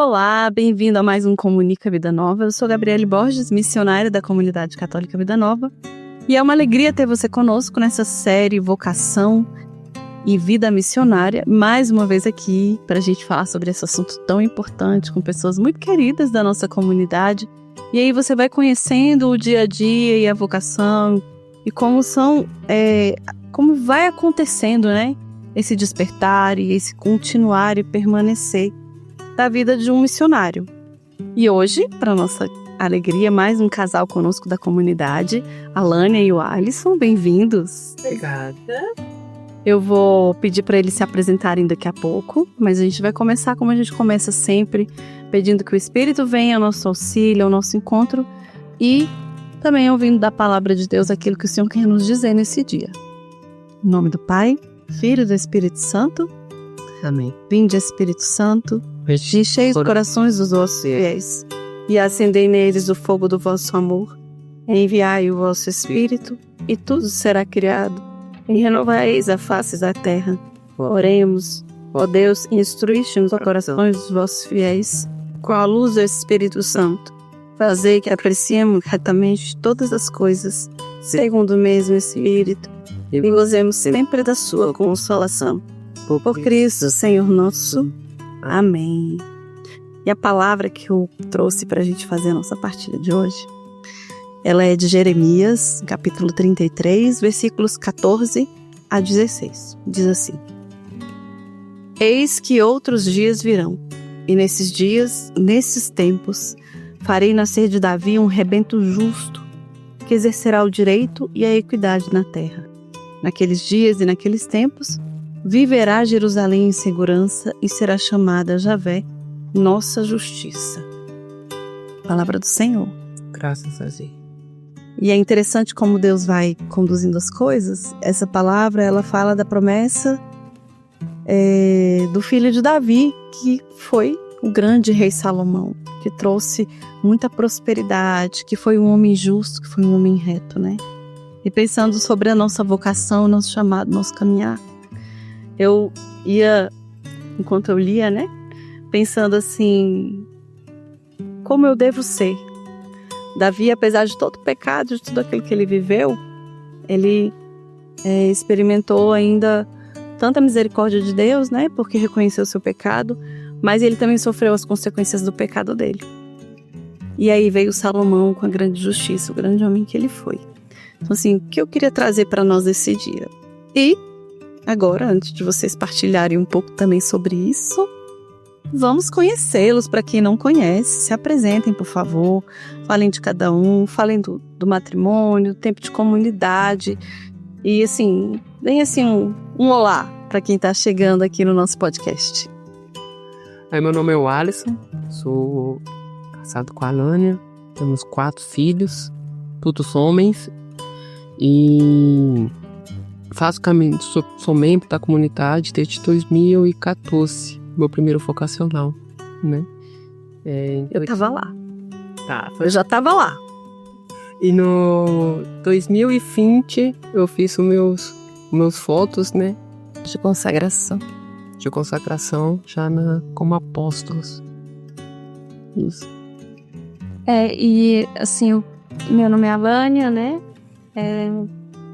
Olá, bem-vindo a mais um Comunica Vida Nova. Eu sou Gabriele Borges, missionária da Comunidade Católica Vida Nova. E é uma alegria ter você conosco nessa série Vocação e Vida Missionária, mais uma vez aqui para a gente falar sobre esse assunto tão importante com pessoas muito queridas da nossa comunidade. E aí você vai conhecendo o dia a dia e a vocação e como vai acontecendo, né? Esse despertar e esse continuar e permanecer da vida de um missionário. E hoje, para nossa alegria, mais um casal conosco da comunidade, a Lânia e o Alisson, bem-vindos. Obrigada. Eu vou pedir para eles se apresentarem daqui a pouco, mas a gente vai começar como a gente começa sempre, pedindo que o Espírito venha ao nosso auxílio, ao nosso encontro e também ouvindo da palavra de Deus aquilo que o Senhor quer nos dizer nesse dia. Em nome do Pai, Filho e do Espírito Santo. Amém. Vinde, Espírito Santo, enchei os corações dos vossos fiéis e acendei neles o fogo do vosso amor. Enviai o vosso Espírito e tudo será criado e renovareis a face da terra. Oremos, ó Deus, instruíste os corações dos vossos fiéis com a luz do Espírito Santo. Fazei que apreciemos retamente todas as coisas, segundo o mesmo Espírito, e gozemos sempre da sua consolação. Por Cristo, Senhor nosso. Amém. E a palavra que eu trouxe para a gente fazer a nossa partilha de hoje, ela é de Jeremias, capítulo 33, versículos 14 a 16. Diz assim: Eis que outros dias virão, e nesses tempos, farei nascer de Davi um rebento justo, que exercerá o direito e a equidade na terra. Naqueles dias e naqueles tempos, viverá Jerusalém em segurança e será chamada Javé, nossa justiça. Palavra do Senhor. Graças a Deus. E é interessante como Deus vai conduzindo as coisas. Essa palavra, ela fala da promessa do filho de Davi, que foi o grande rei Salomão, que trouxe muita prosperidade, que foi um homem justo, que foi um homem reto, né? E pensando sobre a nossa vocação, nosso chamado, nosso caminhar, eu ia, enquanto eu lia, né, pensando assim, como eu devo ser. Davi, apesar de todo o pecado, de tudo aquilo que ele viveu, ele experimentou ainda tanta misericórdia de Deus, né, porque reconheceu o seu pecado, mas ele também sofreu as consequências do pecado dele. E aí veio Salomão com a grande justiça, o grande homem que ele foi. Então assim, o que eu queria trazer para nós esse dia? E agora, antes de vocês partilharem um pouco também sobre isso, vamos conhecê-los. Para quem não conhece, se apresentem, por favor. Falem de cada um, falem do matrimônio, do tempo de comunidade. E assim, deem assim um olá para quem está chegando aqui no nosso podcast. Meu nome é o Alisson, sou casado com a Lânia, temos 4 filhos, todos homens, e faço caminho, sou membro da comunidade desde 2014, meu primeiro vocacional, né? Eu tava lá. Tá, eu já tava lá. E no 2020 eu fiz os meus fotos, né? De consagração Já como apóstolos. Isso. E assim, meu nome é Alânia, né?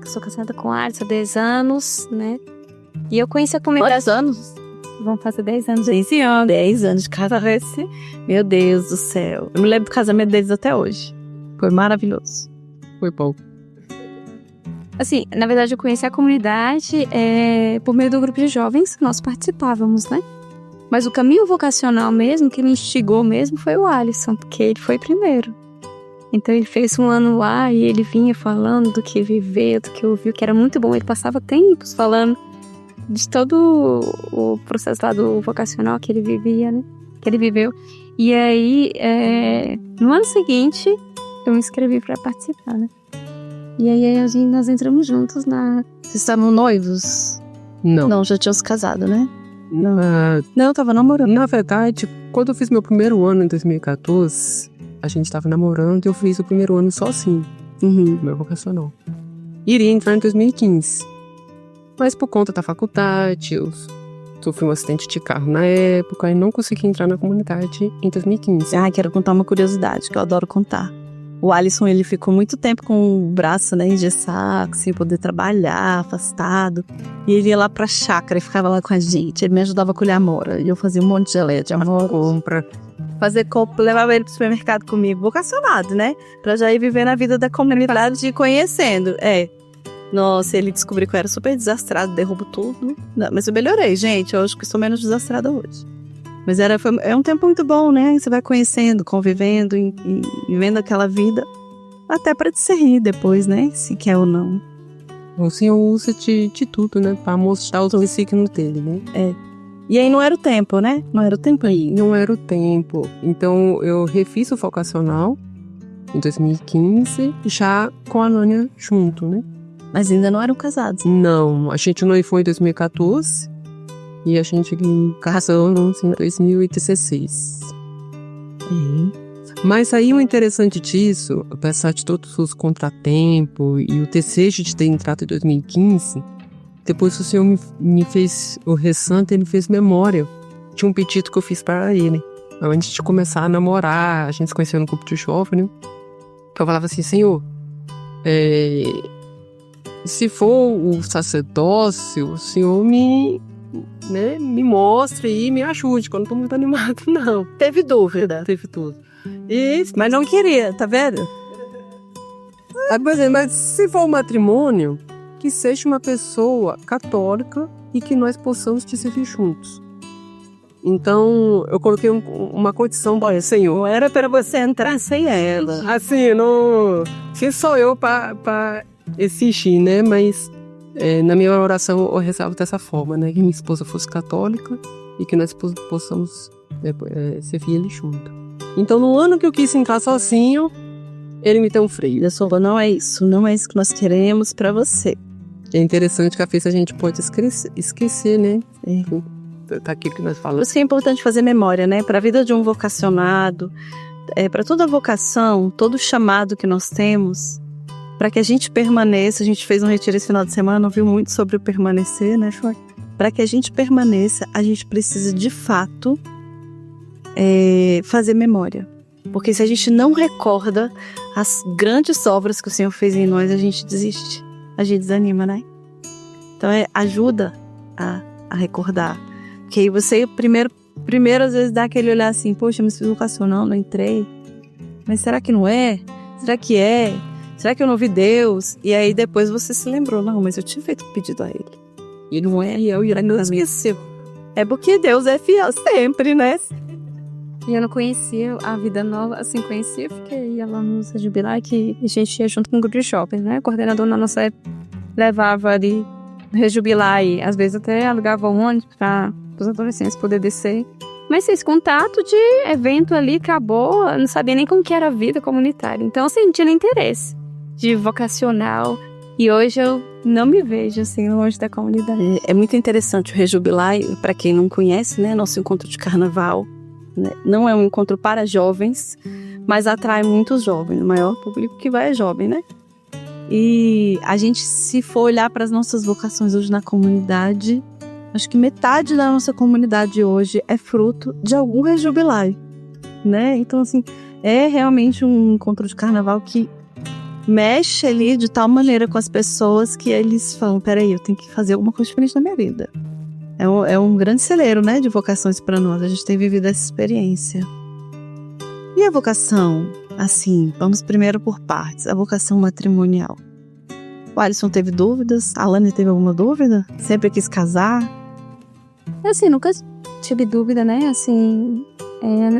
Sou casada com o Alisson há 10 anos, né? E eu conheci a comunidade... Quantos anos? Vão fazer 10 anos. 10 anos de casamento. Meu Deus do céu. Eu me lembro do casamento deles até hoje. Foi maravilhoso. Foi bom. Assim, na verdade eu conheci a comunidade por meio do grupo de jovens que nós participávamos, né? Mas o caminho vocacional mesmo, que me instigou mesmo, foi o Alisson, porque ele foi primeiro. Então ele fez um ano lá e ele vinha falando do que viveu, do que ouviu, que era muito bom. Ele passava tempos falando de todo o processo lá do vocacional que ele vivia, né? Que ele viveu. E aí, no ano seguinte, eu me inscrevi para participar, né? E aí nós entramos juntos na... Vocês estavam noivos? Não. Não, já tinham se casado, né? Não, eu tava namorando. Na verdade, quando eu fiz meu primeiro ano em 2014, a gente tava namorando e eu fiz o primeiro ano sozinho. Meu vocacional. Iria entrar em 2015. Mas por conta da faculdade, sofri um acidente de carro na época e não consegui entrar na comunidade em 2015. Ah, quero contar uma curiosidade que eu adoro contar. O Alisson, ele ficou muito tempo com o braço, né, engessado, sem poder trabalhar, afastado. E ele ia lá pra chácara e ficava lá com a gente. Ele me ajudava a colher amora. E eu fazia um monte de geleia de amora. Fazer compra, levava ele pro supermercado comigo, vocacionado, né? Pra já ir vivendo a vida da comunidade e conhecendo. Nossa, ele descobriu que eu era super desastrado, derrubo tudo. Não, mas eu melhorei, gente. Eu acho que sou menos desastrada hoje. Mas é um tempo muito bom, né? Você vai conhecendo, convivendo e vivendo aquela vida. Até pra discernir depois, né? Se quer ou não. O Senhor usa de tudo, né? Pra mostrar os desígnios dele, né? E aí não era o tempo, né? Não era o tempo aí. Não era o tempo. Então eu refiz o vocacional em 2015, já com a Nânia junto, né? Mas ainda não eram casados. Não, a gente noivou em 2014 e a gente casou em 2016. Mas aí o interessante disso, apesar de todos os contratempos e o desejo de ter entrado em 2015, depois o Senhor me fez, o restante, ele fez memória de um pedido que eu fiz para ele. Antes de começar a namorar, a gente se conheceu no grupo de jovem, né? Então eu falava assim, Senhor, se for o sacerdócio, o Senhor me mostre e me ajude, que eu não tô muito animado, não. Teve dúvida. Teve tudo. Mas não queria, tá vendo? Mas se for um matrimônio, que seja uma pessoa católica e que nós possamos te servir juntos. Então, eu coloquei uma condição, olha, Senhor, Não era para você entrar sem ela. assim, não... Se sou eu para exigir, né? Mas na minha oração eu rezava dessa forma, né? Que minha esposa fosse católica e que nós possamos servir ele junto. Então, no ano que eu quis entrar sozinho, ele me deu um freio. Deus falou, não é isso que nós queremos para você. É interessante que a festa a gente pode esquecer, né? Tá aquilo que nós falamos. Por isso que é importante fazer memória, né? Para a vida de um vocacionado, para toda vocação, todo chamado que nós temos, para que a gente permaneça. A gente fez um retiro esse final de semana, ouviu muito sobre o permanecer, né? Para que a gente permaneça, a gente precisa de fato fazer memória. Porque se a gente não recorda as grandes obras que o Senhor fez em nós, a gente desiste, a gente desanima, né? Então ajuda a recordar. Porque aí você primeiro às vezes dá aquele olhar assim, poxa, mas fiz vocacional, não entrei. Mas será que não é? Será que é? Será que eu não ouvi Deus? E aí depois você se lembrou, não, mas eu tinha feito um pedido a ele. E não é, e eu não esqueceu. É porque Deus é fiel sempre, né? E eu não conhecia a Vida Nova, assim, conhecia porque ia lá no Jubilar, que a gente ia junto com um grupo de shopping, né? O coordenador na nossa época levava ali no Rejubilar e às vezes até alugava um ônibus para os adolescentes poderem descer. Mas esse contato de evento ali acabou, eu não sabia nem como que era a vida comunitária. Então, assim, não tinha nem interesse de vocacional. E hoje eu não me vejo, assim, longe da comunidade. É muito interessante o Rejubilar, para quem não conhece, né? Nosso encontro de carnaval. Não é um encontro para jovens, mas atrai muitos jovens. O maior público que vai é jovem, né? E a gente, se for olhar para as nossas vocações hoje na comunidade, acho que metade da nossa comunidade hoje é fruto de algum rejubilar, né? Então, assim, é realmente um encontro de carnaval que mexe ali de tal maneira com as pessoas que eles falam, peraí, eu tenho que fazer alguma coisa diferente na minha vida. É um grande celeiro, né, de vocações para nós. A gente tem vivido essa experiência. E a vocação, assim, vamos primeiro por partes. A vocação matrimonial. O Alisson teve dúvidas? A Alane teve alguma dúvida? Sempre quis casar? Assim, nunca tive dúvida, né? Assim,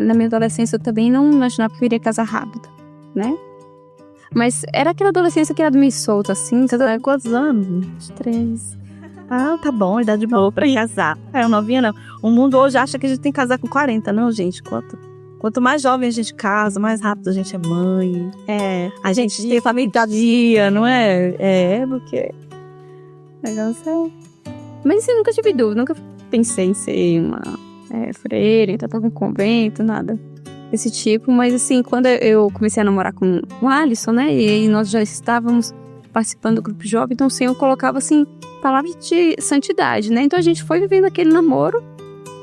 na minha adolescência eu também não imaginava que eu iria casar rápido, né? Mas era aquela adolescência que era meio solta, assim. Você tá quantos anos? 23. Ah, tá bom, idade boa pra casar. Eu novinha não. O mundo hoje acha que a gente tem que casar com 40, não, gente. Quanto mais jovem a gente casa, mais rápido a gente é mãe. A gente tem família, não é? Porque... Negócio Mas assim, nunca tive dúvida, nunca pensei em ser uma freira, entrar pra um convento, nada desse tipo. Mas assim, quando eu comecei a namorar com o Alisson, né? E aí nós já estávamos participando do grupo de jovem, então o Senhor colocava, assim, palavras de santidade, né? Então a gente foi vivendo aquele namoro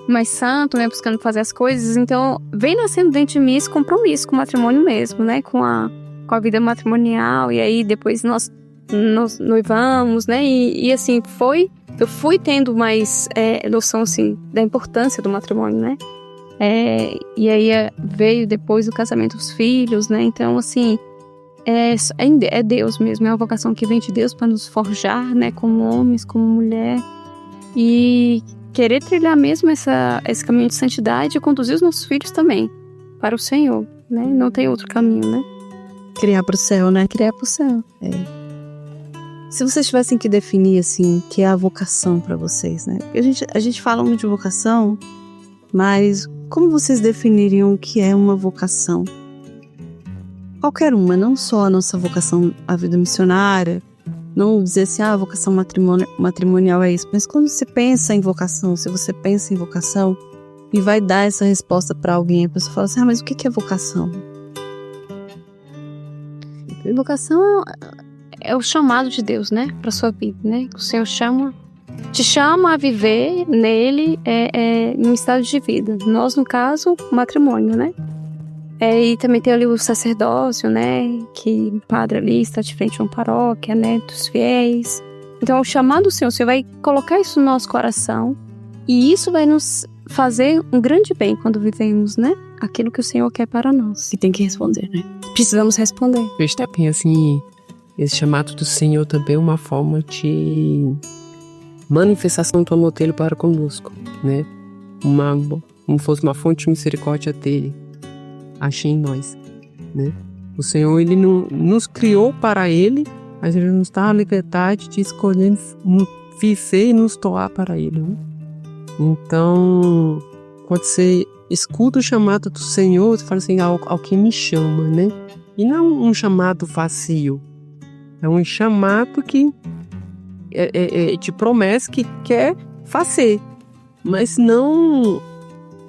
mais santo, né? Buscando fazer as coisas. Então vem nascendo dentro de mim esse compromisso com o matrimônio mesmo, né? Com a vida matrimonial. E aí depois nós noivamos, né? E assim, eu fui tendo mais noção, assim, da importância do matrimônio, né? E aí veio depois o casamento dos filhos, né? Então, assim, é Deus mesmo, é uma vocação que vem de Deus para nos forjar, né? Como homens, como mulher. E querer trilhar mesmo esse caminho de santidade e conduzir os nossos filhos também para o Senhor, né? Não tem outro caminho, né? Criar pro céu, né? Criar para o céu. Se vocês tivessem que definir, assim, o que é a vocação para vocês, né? Porque a gente fala muito de vocação, mas como vocês definiriam o que é uma vocação? Qualquer uma, não só a nossa vocação à vida missionária, não dizer assim, a vocação matrimonial é isso, mas quando você pensa em vocação, se você pensa em vocação e vai dar essa resposta para alguém, a pessoa fala assim, mas o que é vocação? Vocação é o chamado de Deus, né? Para sua vida, né? O Senhor te chama a viver nele em um estado de vida. Nós, no caso, matrimônio, né? E também tem ali o sacerdócio, né? Que o padre ali está de frente a uma paróquia, né? Dos fiéis. Então, o chamado do Senhor, você vai colocar isso no nosso coração e isso vai nos fazer um grande bem quando vivemos, né? Aquilo que o Senhor quer para nós. E tem que responder, né? Precisamos responder. Vejo também, assim, esse chamado do Senhor também é uma forma de manifestação do amor dele para conosco, né? Como fosse uma fonte de misericórdia dele. Achei em nós, né? O Senhor, ele não nos criou para ele, mas ele nos dá a liberdade de escolher viver e nos doar para ele, né? Então, quando você escuta o chamado do Senhor, você fala assim, ao que me chama, né? E não um chamado vazio, é um chamado que te promete que quer fazer, mas não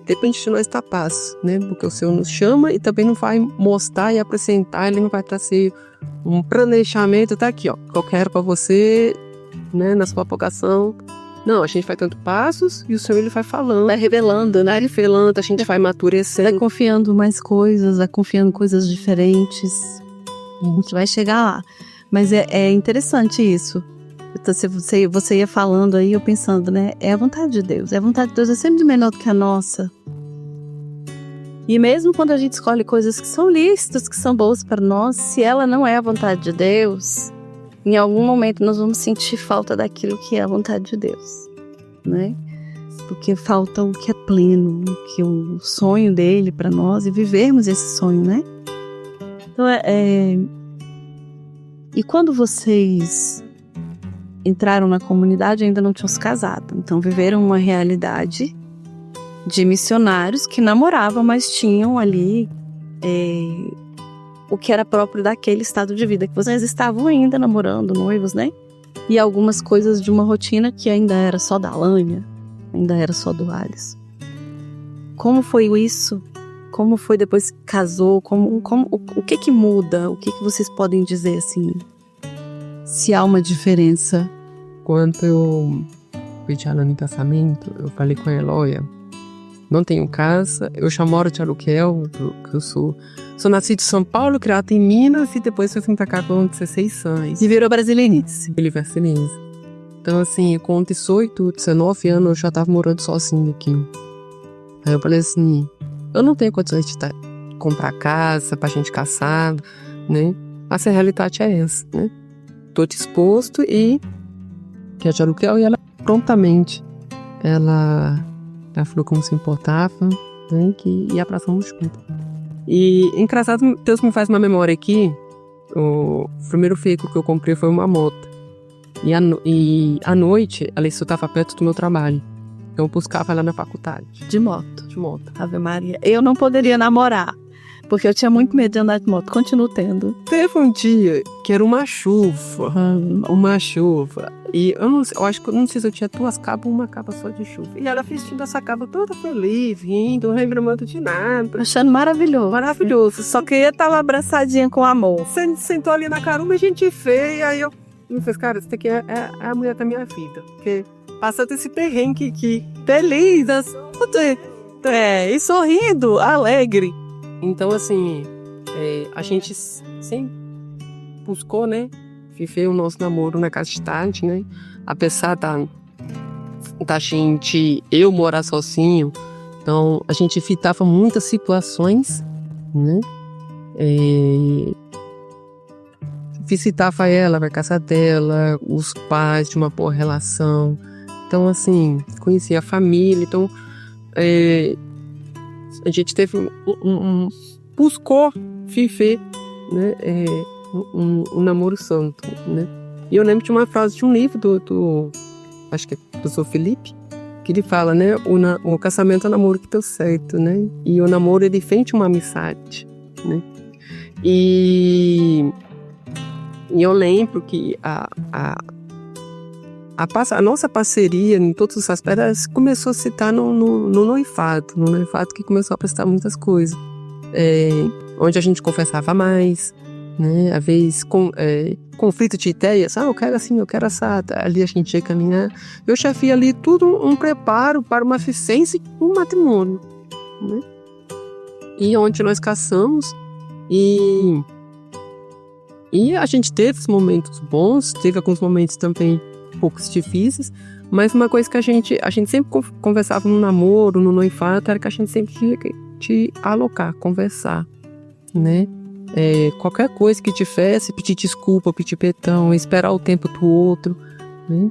depende de nós estar paz, né? Porque o Senhor nos chama e também não vai mostrar e apresentar, ele não vai trazer um planejamento, tá aqui, ó, que eu quero para você, né, na sua vocação. Não, a gente vai dando passos e o Senhor, ele vai falando. Vai revelando, né? Vai revelando, a gente vai amadurecendo. Vai confiando mais coisas, vai confiando coisas diferentes. A gente vai chegar lá. Mas é interessante isso. Então, você ia falando aí, eu pensando, né? É a vontade de Deus. A vontade de Deus é sempre menor do que a nossa. E mesmo quando a gente escolhe coisas que são lícitas, que são boas para nós, se ela não é a vontade de Deus, em algum momento nós vamos sentir falta daquilo que é a vontade de Deus, né? Porque falta o que é pleno, o que é o sonho dele para nós e vivermos esse sonho, né? Então, E quando vocês entraram na comunidade, ainda não tinham se casado. Então viveram uma realidade de missionários que namoravam, mas tinham ali o que era próprio daquele estado de vida, que vocês estavam ainda namorando, noivos, né? E algumas coisas de uma rotina que ainda era só da Lânia, ainda era só do Alisson. Como foi isso? Como foi depois que casou? O que muda? O que vocês podem dizer, assim, se há uma diferença? Quando eu pedi a Lana em casamento, eu falei com ela, olha, não tenho casa, eu já moro de aluguel, porque eu sou nascido em São Paulo, criado em Minas, e depois eu vim pra cá com 16 anos. E virou brasiliense. Brasiliense. Então, assim, com 18, 19 anos, eu já tava morando sozinho aqui. Aí eu falei assim, eu não tenho condições de comprar casa pra gente casado, né? Mas a realidade é essa, né? Tô disposto e quer de aluguel, e ela prontamente, ela falou como se importava, né? Que ia pra São junto. E, engraçado, Deus me faz uma memória aqui, o primeiro veículo que eu comprei foi uma moto. E à noite, ela estudava perto do meu trabalho. Então eu buscava ela na faculdade. De moto. De moto. Ave Maria. Eu não poderia namorar, Porque eu tinha muito medo de andar de moto, continuo tendo. Teve um dia que era uma chuva. E eu acho que não sei se eu tinha 2 cabas ou uma caba só de chuva. E ela vestindo essa caba toda feliz, rindo, não reclamando de nada. Achando maravilhoso. Maravilhoso. Só que eu tava abraçadinha com amor. Você sentou ali na caramba, gente feia. Aí eu me fiz, cara, isso aqui é a mulher da minha vida. Porque passando esse perrengue aqui. Feliz, e sorrindo, alegre. Então, assim, a gente sempre buscou, né, viver o nosso namoro na castidade, né? Apesar da gente, eu morar sozinho, então a gente evitava muitas situações, né? Visitava ela na casa dela, os pais de uma boa relação. Então, assim, conhecia a família. Então, a gente teve buscou viver, né, um namoro santo, né? E eu lembro de uma frase de um livro do acho que é do Sr. Felipe, que ele fala, né, o casamento é o namoro que deu certo, né? E o namoro, ele vem de uma amizade, né? E eu lembro que a nossa parceria em todos os aspectos começou a se dar no noivado que começou a prestar muitas coisas, onde a gente conversava mais, né? Às vezes conflito de ideias, eu quero assim, eu quero assado, ali a gente ia caminhar, eu já via ali tudo um preparo para uma vivência e um matrimônio, né? E onde nós casamos e a gente teve os momentos bons, teve alguns momentos também poucos difíceis, mas uma coisa que a gente sempre conversava no namoro, no noivado, era que a gente sempre tinha que alocar, conversar, né? Qualquer coisa que tivesse, pedir desculpa, pedir perdão, esperar o tempo do outro, né?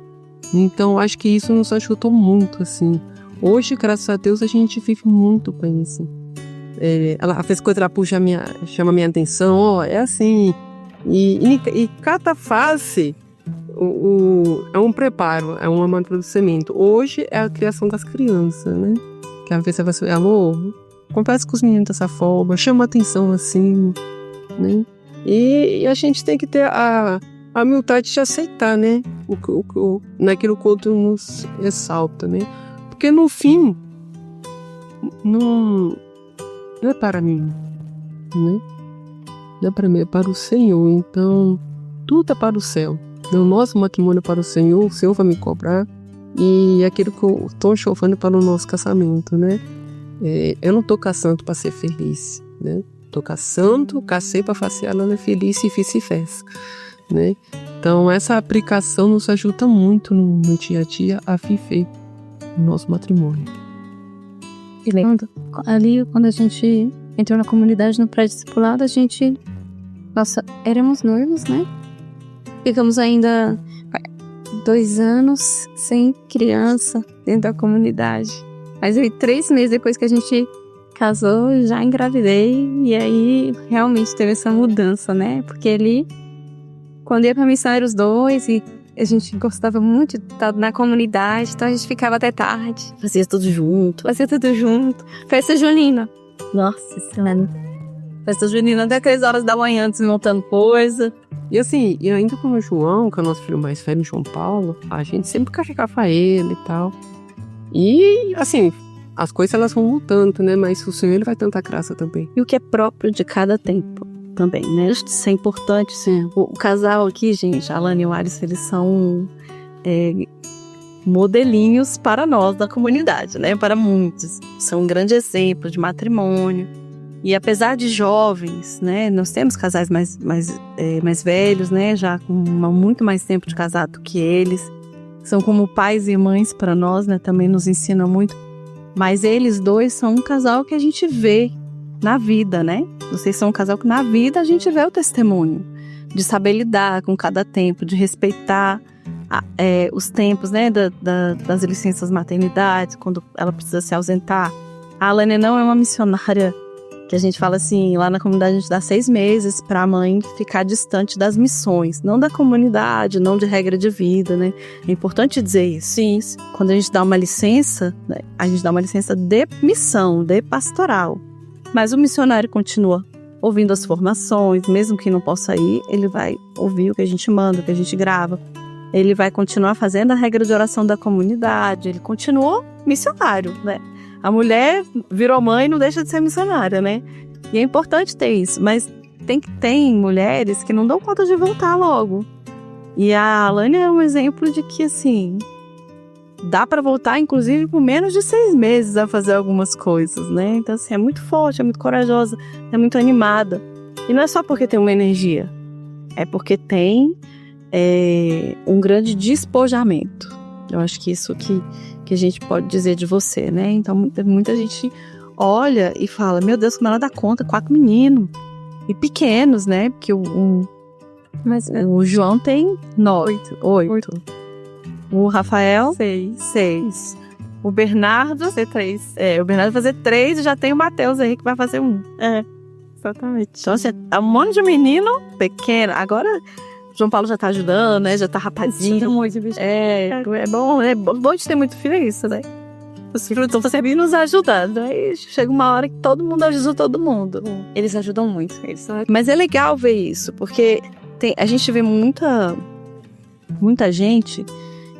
Então, acho que isso nos ajudou muito, assim. Hoje, graças a Deus, a gente vive muito bem, assim. Ela fez coisa, ela chama a minha atenção, é assim. E cada fase é um preparo, é um amadurecimento. Hoje é a criação das crianças, né? Que às vezes você vai ser, amor, conversa com os meninos dessa forma, chama atenção assim, né? E a gente tem que ter a humildade de aceitar, né? Naquilo que o outro nos ressalta, né? Porque no fim, não é para mim, né? Não é para mim, é para o Senhor. Então, tudo é para o céu. O nosso matrimônio é para o Senhor vai me cobrar. E aquilo que eu estou chovendo para o nosso casamento, né? Eu não estou casando para ser feliz, né? Estou casei para fazer ela feliz e vice-versa, né? Então, essa aplicação nos ajuda muito no dia a dia a viver o nosso matrimônio. E lembra, ali quando a gente entrou na comunidade no pré-discipulado, éramos noivos, né? Ficamos ainda 2 anos sem criança dentro da comunidade. Mas aí 3 meses depois que a gente casou, já engravidei. E aí realmente teve essa mudança, né? Porque ali, quando ia pra missão, eram os 2 e a gente gostava muito de estar na comunidade. Então a gente ficava até tarde. Fazia tudo junto. Festa junina. Nossa, excelente. Festa junina até 3 horas da manhã, desmontando coisa. E assim, e ainda com o João, que é o nosso filho mais velho, João Paulo, a gente sempre carregava ele e tal. E assim, as coisas elas vão mudando, né? Mas o Senhor, ele vai tentar graça também. E o que é próprio de cada tempo também, né? Isso é importante, sim. O casal aqui, gente, a Alane e o Alisson, eles são modelinhos para nós da comunidade, né? Para muitos. São um grande exemplo de matrimônio. E apesar de jovens, né? Nós temos casais mais velhos, né? Já com muito mais tempo de casado que eles. São como pais e mães para nós, né? Também nos ensinam muito. Mas eles 2 são um casal que a gente vê na vida, né? Vocês são um casal que na vida a gente vê o testemunho. De saber lidar com cada tempo, de respeitar os tempos, né? Das licenças maternidade, quando ela precisa se ausentar. A Alane não é uma missionária que a gente fala assim, lá na comunidade a gente dá 6 meses para a mãe ficar distante das missões, não da comunidade, não de regra de vida, né? É importante dizer isso. Sim. Quando a gente dá uma licença, né, a gente dá uma licença de missão, de pastoral. Mas o missionário continua ouvindo as formações, mesmo que não possa ir, ele vai ouvir o que a gente manda, o que a gente grava. Ele vai continuar fazendo a regra de oração da comunidade, ele continuou missionário, né? A mulher virou mãe e não deixa de ser missionária, né? E é importante ter isso, mas tem mulheres que não dão conta de voltar logo. E a Alane é um exemplo de que, assim, dá para voltar, inclusive, por menos de 6 meses a fazer algumas coisas, né? Então, assim, é muito forte, é muito corajosa, é muito animada. E não é só porque tem uma energia, é porque tem um grande despojamento. Eu acho que isso que a gente pode dizer de você, né? Então, muita gente olha e fala, meu Deus, como ela dá conta, 4 meninos. E pequenos, né? Porque o João tem 8. O Rafael, 6. O Bernardo, 3. O Bernardo vai fazer 3 e já tem o Matheus aí que vai fazer 1. Exatamente. Então, assim, é um monte de menino pequeno. Agora, o João Paulo já tá ajudando, né? Já tá rapazinho. É bom de ter muito filho, é isso, né? Os filhos estão sempre nos ajudando. Aí chega uma hora que todo mundo ajuda todo mundo. Eles ajudam muito. Mas é legal ver isso, porque a gente vê muita gente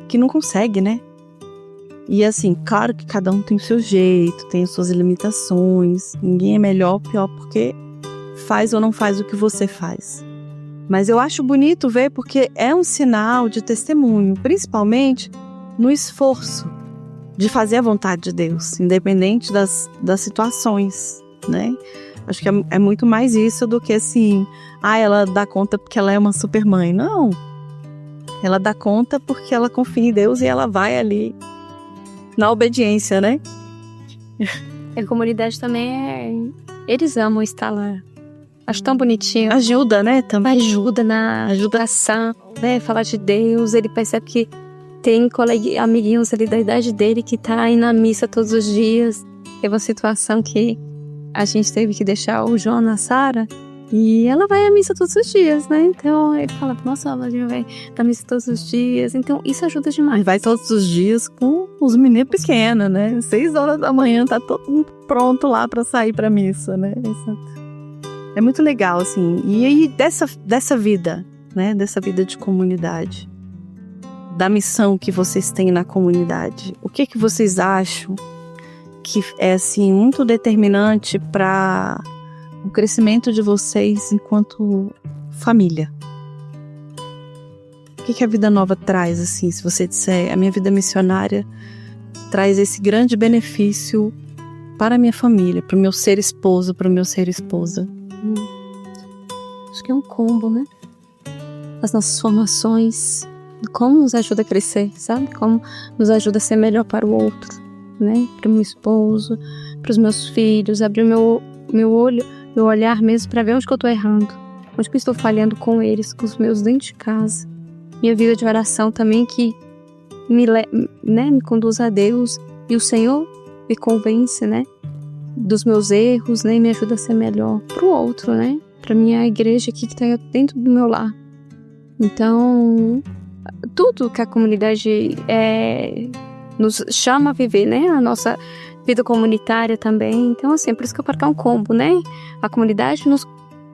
que não consegue, né? E assim, claro que cada um tem o seu jeito, tem as suas limitações. Ninguém é melhor ou pior porque faz ou não faz o que você faz. Mas eu acho bonito ver porque é um sinal de testemunho, principalmente no esforço de fazer a vontade de Deus, independente das situações, né? Acho que é muito mais isso do que assim, ela dá conta porque ela é uma super mãe. Não. Ela dá conta porque ela confia em Deus e ela vai ali na obediência, né? A comunidade também eles amam estar lá. Acho tão bonitinho. Ajuda, né? Também. Ajuda na ajudação, né? Falar de Deus, ele percebe que tem amiguinhos ali da idade dele que tá aí na missa todos os dias. Teve uma situação que a gente teve que deixar o João na Sara e ela vai à missa todos os dias, né? Então ele fala, nossa, a Vladimir vai à missa todos os dias. Então isso ajuda demais. E vai todos os dias com os meninos pequenos, né? 6 horas da manhã tá todo mundo pronto lá pra sair pra missa, né? É muito legal, assim. E aí dessa vida, né? Dessa vida de comunidade, da missão que vocês têm na comunidade, o que vocês acham que é assim muito determinante para o crescimento de vocês enquanto família? O que a vida nova traz, assim, se você disser, a minha vida missionária traz esse grande benefício para a minha família, para o meu ser esposo, para o meu ser esposa? Acho que é um combo, né? As nossas formações, como nos ajuda a crescer, sabe? Como nos ajuda a ser melhor para o outro, né? Para o meu esposo, para os meus filhos, abrir meu olho, meu olhar mesmo para ver onde que eu estou errando, onde que eu estou falhando com eles, com os meus dentro de casa. Minha vida de oração também que me conduz a Deus e o Senhor me convence, né? Dos meus erros, né? E me ajuda a ser melhor para o outro, né? Para minha igreja aqui que está dentro do meu lar. Então, tudo que a comunidade nos chama a viver, né? A nossa vida comunitária também. Então, assim, é por isso que eu falo que é um combo, né? A comunidade nos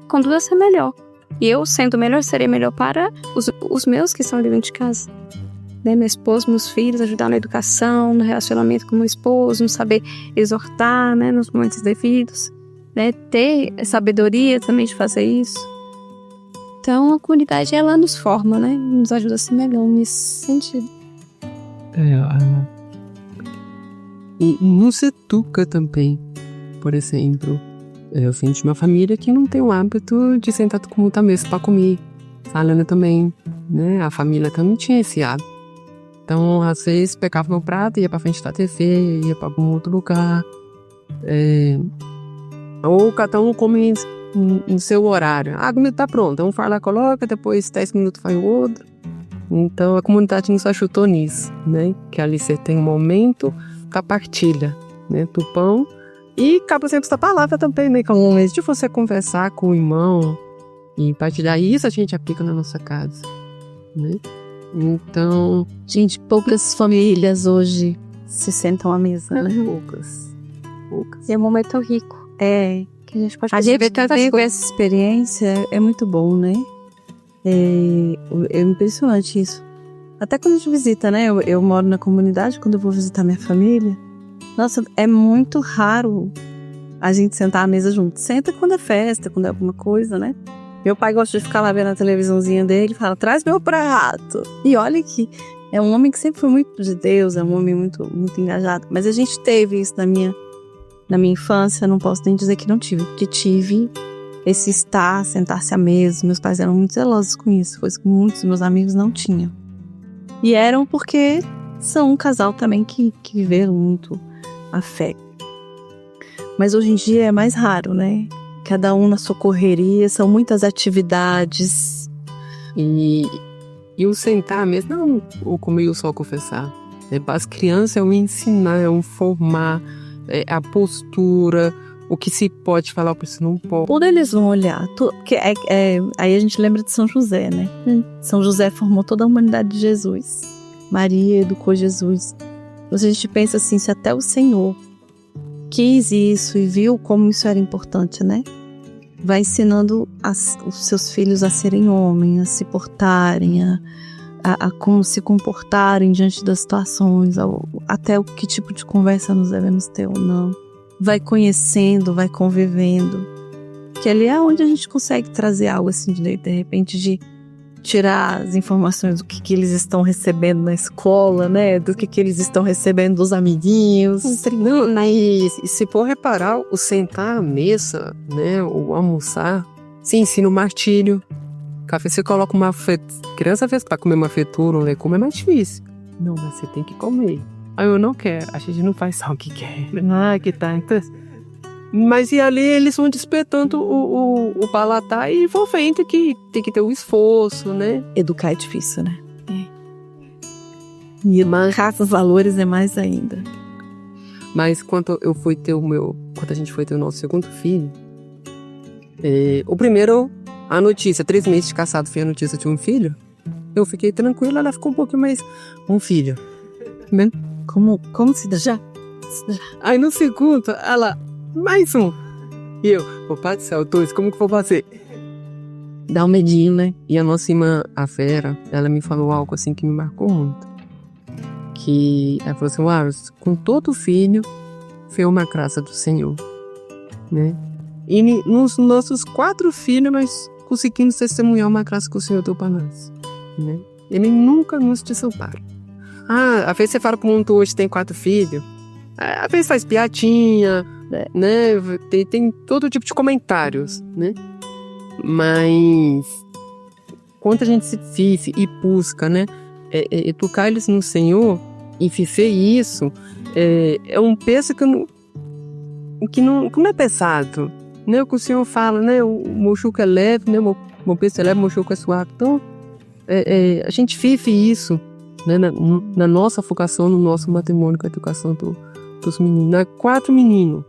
conduz a ser melhor. E eu, sendo melhor, serei melhor para os meus que estão ali dentro de casa. Né? Meu esposo, meus filhos, ajudar na educação, no relacionamento com meu esposo, no saber exortar, né? Nos momentos devidos. Né? Ter sabedoria também de fazer isso. Então, a comunidade, ela nos forma, né? Nos ajuda a ser melhor nesse sentido. E nos educa também. Por exemplo, eu venho de uma família que não tem o hábito de sentar com muita mesa para comer. A Alana também, né? A família também tinha esse hábito. Então, às vezes, pegava meu prato, ia pra frente da TV, ia pra algum outro lugar. Ou cada um come no seu horário. A comida tá pronta, um vai lá, coloca, depois 10 minutos faz o outro. Então, a comunidade nos ajudou nisso, né? Que ali você tem um momento da partilha, né? Do pão. E acaba sempre essa palavra também, né? Que é um momento de você conversar com o irmão e partilhar isso, a gente aplica na nossa casa, né? Então, gente, poucas famílias hoje se sentam à mesa, né? Poucas. E é um momento rico. Que a gente pode A gente perceber ter essa experiência é muito bom, né? É impressionante isso. Até quando a gente visita, né? Eu moro na comunidade, quando eu vou visitar minha família. Nossa, é muito raro a gente sentar à mesa junto. Senta quando é festa, quando é alguma coisa, né? Meu pai gosta de ficar lá vendo a televisãozinha dele e fala, traz meu prato. E olha que é um homem que sempre foi muito de Deus, é um homem muito, muito engajado. Mas a gente teve isso na minha infância, não posso nem dizer que não tive, porque tive esse sentar-se à mesa. Meus pais eram muito zelosos com isso, coisa que muitos dos meus amigos não tinham. E eram porque são um casal também que viveram muito a fé. Mas hoje em dia é mais raro, né? Cada um na sua correria, são muitas atividades. E o sentar mesmo, não o comer só confessar. Para as crianças é um ensinar, é um formar, a postura, o que se pode falar, o que se não pode. Tudo eles vão olhar. Porque aí a gente lembra de São José, né? São José formou toda a humanidade de Jesus. Maria educou Jesus. Então, se a gente pensa assim, se até o Senhor quis isso e viu como isso era importante, né? Vai ensinando os seus filhos a serem homens, a se portarem, a como se comportarem diante das situações, até o que tipo de conversa nós devemos ter ou não. Vai conhecendo, vai convivendo. Que ali é onde a gente consegue trazer algo assim, de repente, de tirar as informações do que eles estão recebendo na escola, né? Do que eles estão recebendo dos amiguinhos. Não, e se for reparar, o sentar à mesa, né? O almoçar, se ensina o martírio. Café, você coloca uma criança fez para comer uma fritura, um legume, é mais difícil. Não, mas você tem que comer. Aí eu não quero. A gente não faz só o que quer. Que tá. Então... Mas e ali eles vão despertando o paladar e vão vendo que tem que ter um esforço, né? Educar é difícil, né? E marcar os valores é mais ainda. Mas quando a gente foi ter o nosso segundo filho, o primeiro, a notícia, 3 meses de casado, foi a notícia de um filho. Eu fiquei tranquila, ela ficou um pouquinho mais, um filho. Né? Como se dá? Já. Aí no segundo, ela, mais um. E eu, pai do céu, 2, como que vou fazer? Dá um medinho, né? E a nossa irmã, a Vera, ela me falou algo assim que me marcou muito. Que ela falou assim, com todo filho foi uma graça do Senhor, né? E nos nossos 4 filhos nós conseguimos testemunhar uma graça que o Senhor deu para nós, né? Ele nunca nos desampara. Às vezes você fala pro mundo hoje tem 4 filhos, às vezes faz piadinha, né? Tem todo tipo de comentários, né? Mas quando a gente se vive e busca, né? Educar eles no Senhor e viver isso, é um peso que não é pesado, né? O que o Senhor fala, né? O meu jugo é leve, né? O meu peso é leve, o meu jugo é suave. Então, a gente vive isso, né? Na nossa vocação, no nosso matrimônio, com a educação dos meninos. 4 meninos.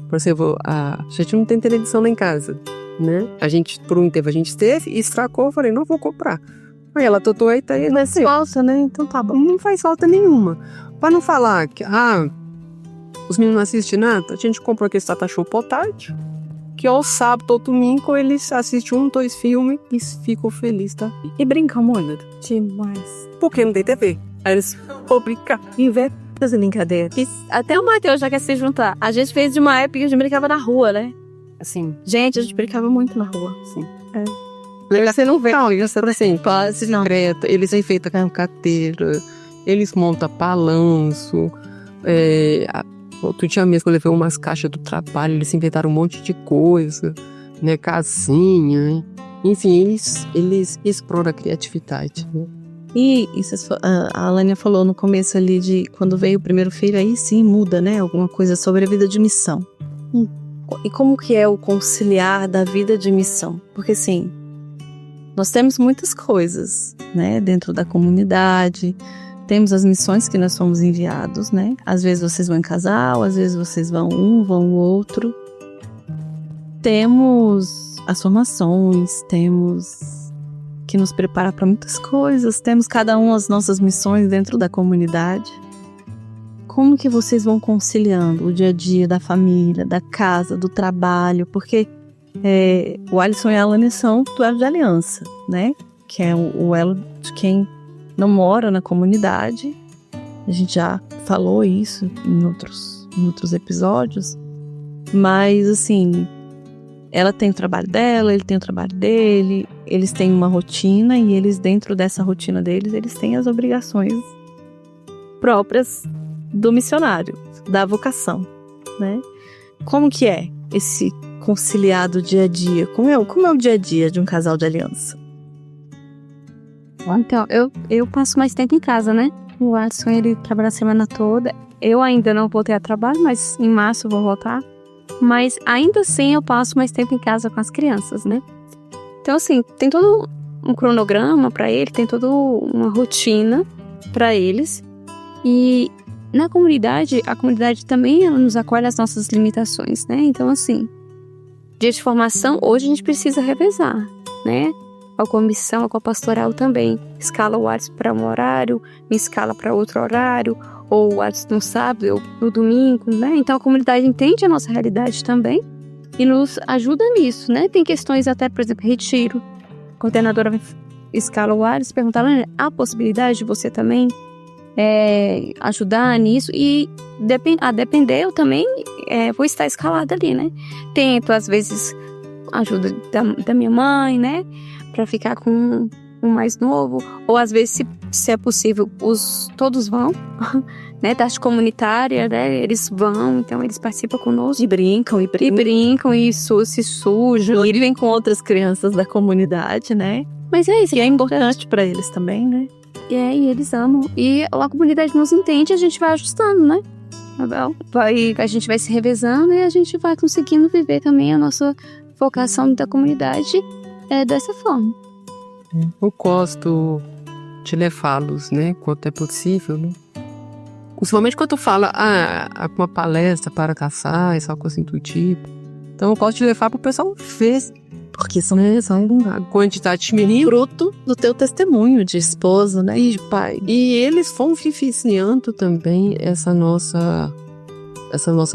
Por exemplo, a gente não tem televisão lá em casa, né? A gente, por um tempo, a gente teve e estragou. Eu falei, não vou comprar. Aí ela totou aí, tá aí. Não faz falta, né? Então tá bom. Não faz falta nenhuma. Pra não falar que, os meninos não assistem nada, a gente comprou aquele Tata Show portátil, que ao sábado ou domingo eles assistem 1, 2 filmes e ficam felizes, tá? E brincam muito? Demais. Porque não tem TV. Aí eles vão brincar. Inventam as brincadeiras. Até o Matheus já quer se juntar. A gente fez de uma época que a gente brincava na rua, né? Assim. Gente, a gente brincava muito na rua. Sim. Você não vê. Não, eles assim, quase secreta. Eles enfeitam com cadeira, eles montam balanço. Outro dia mesmo eu levei umas caixas do trabalho, eles inventaram um monte de coisa, né? Casinha, hein? Enfim, eles exploram a criatividade, né? E a Alânia falou no começo ali de quando veio o primeiro filho, aí sim muda, né? Alguma coisa sobre a vida de missão. E como que é o conciliar da vida de missão? Porque assim, nós temos muitas coisas, né? Dentro da comunidade, temos as missões que nós somos enviados, né? Às vezes vocês vão em casal, às vezes vocês vão o outro. Temos as formações, temos que nos prepara para muitas coisas, temos cada um as nossas missões dentro da comunidade. como que vocês vão conciliando o dia a dia da família, da casa, do trabalho? Porque o Alisson e a Alane são do elo de aliança, né? Que é o elo de quem não mora na comunidade. A gente já falou isso em outros episódios. Mas, assim, ela tem o trabalho dela, ele tem o trabalho dele, eles têm uma rotina e eles, dentro dessa rotina deles, eles têm as obrigações próprias do missionário, da vocação, né? Como que é esse conciliado dia a dia? Como é o dia a dia de um casal de aliança? Então, eu passo mais tempo em casa, né? O Alisson, ele trabalha a semana toda. Eu ainda não voltei a trabalho, mas em março eu vou voltar. Mas ainda assim eu passo mais tempo em casa com as crianças, né? Então, assim, tem todo um cronograma para ele, tem toda uma rotina para eles. E na comunidade, a comunidade também ela nos acolhe as nossas limitações, né? Então, assim, dia de formação, hoje a gente precisa revezar, né? A comissão, a pastoral também escala o Alisson para um horário, me escala para outro horário, ou o Alisson no sábado, eu no domingo, né? Então a comunidade entende a nossa realidade também e nos ajuda nisso, né? Tem questões até, por exemplo, retiro. A coordenadora escala o Alisson, pergunta, há a possibilidade de você também ajudar nisso? E a depender, eu também vou estar escalada ali, né? Tento, às vezes, ajuda da minha mãe, né? Para ficar com o mais novo, ou às vezes, se é possível, todos vão, né, da arte comunitária, né, eles vão, então eles participam conosco. E brincam, e se sujam. E eles vêm com outras crianças da comunidade, né? Mas é isso. E é importante para eles também, né? E eles amam. E a comunidade nos entende e a gente vai ajustando, né? A gente vai se revezando e a gente vai conseguindo viver também a nossa vocação da comunidade dessa forma. Eu gosto de levá-los, né, quanto é possível, né? Principalmente quando fala, uma palestra para caçar, essa coisa intuitiva. Então eu gosto de levar para o pessoal ver, porque são uma quantidade de meninos. Fruto do teu testemunho de esposa, né, e de pai. E eles vão vivenciando também essa nossa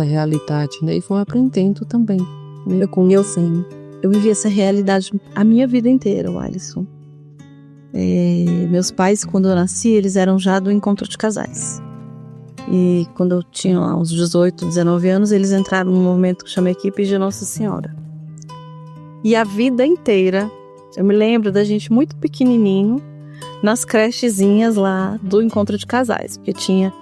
realidade, né, e vão aprendendo também. Né? Eu vivi essa realidade a minha vida inteira, o Alisson. Meus pais, quando eu nasci, eles eram já do encontro de casais. E quando eu tinha uns 18, 19 anos, eles entraram num movimento que chama Equipe de Nossa Senhora. E a vida inteira, eu me lembro da gente muito pequenininho, nas crechezinhas lá do encontro de casais, porque tinha